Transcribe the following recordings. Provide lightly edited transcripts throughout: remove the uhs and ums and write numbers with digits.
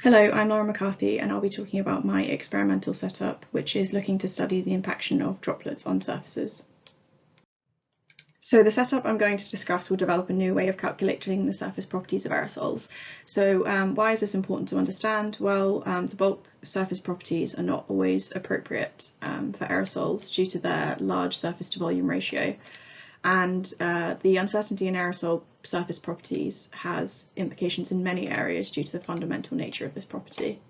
Hello, I'm Laura McCarthy and I'll be talking about my experimental setup, which is looking to study the impaction of droplets on surfaces. So the setup I'm going to discuss will develop a new way of calculating the surface properties of aerosols. So why is this important to understand? Well, the bulk surface properties are not always appropriate for aerosols due to their large surface to volume ratio. And the uncertainty in aerosol surface properties has implications in many areas due to the fundamental nature of this property.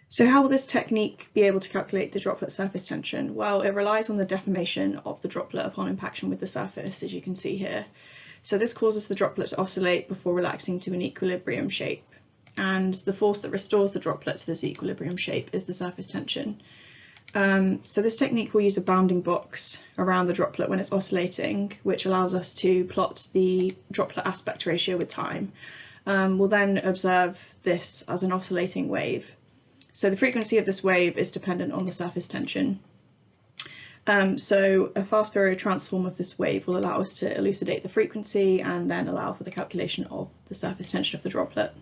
So how will this technique be able to calculate the droplet surface tension? Well, it relies on the deformation of the droplet upon impaction with the surface, as you can see here. So this causes the droplet to oscillate before relaxing to an equilibrium shape. And the force that restores the droplet to this equilibrium shape is the surface tension. So this technique will use a bounding box around the droplet when it's oscillating, which allows us to plot the droplet aspect ratio with time. We'll then observe this as an oscillating wave. So the frequency of this wave is dependent on the surface tension. So a fast Fourier transform of this wave will allow us to elucidate the frequency and then allow for the calculation of the surface tension of the droplet.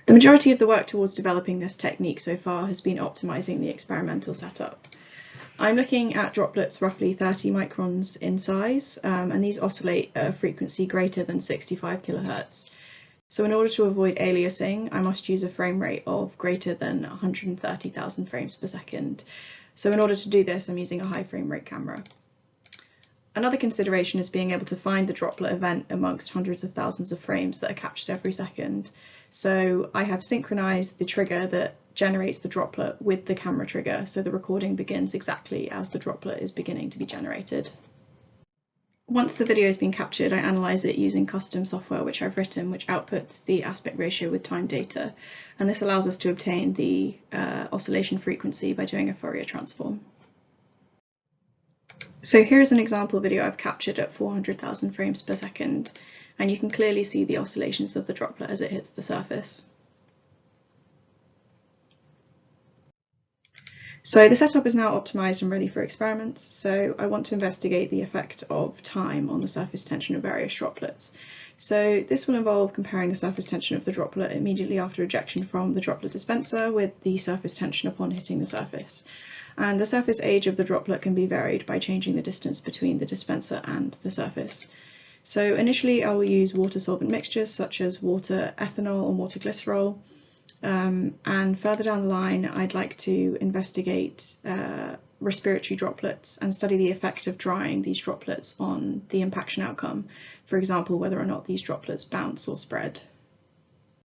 The majority of the work towards developing this technique so far has been optimizing the experimental setup. I'm looking at droplets roughly 30 microns in size, and these oscillate at a frequency greater than 65 kilohertz. So in order to avoid aliasing, I must use a frame rate of greater than 130,000 frames per second. So in order to do this, I'm using a high frame rate camera. Another consideration is being able to find the droplet event amongst hundreds of thousands of frames that are captured every second. So I have synchronized the trigger that generates the droplet with the camera trigger, so the recording begins exactly as the droplet is beginning to be generated. Once the video has been captured, I analyze it using custom software which I've written, which outputs the aspect ratio with time data. And this allows us to obtain the oscillation frequency by doing a Fourier transform. So here's an example video I've captured at 400,000 frames per second, and you can clearly see the oscillations of the droplet as it hits the surface. So the setup is now optimized and ready for experiments, so I want to investigate the effect of time on the surface tension of various droplets. So this will involve comparing the surface tension of the droplet immediately after ejection from the droplet dispenser with the surface tension upon hitting the surface. And the surface age of the droplet can be varied by changing the distance between the dispenser and the surface. So initially I will use water solvent mixtures such as water ethanol or water glycerol. And further down the line, I'd like to investigate respiratory droplets and study the effect of drying these droplets on the impaction outcome. For example, whether or not these droplets bounce or spread.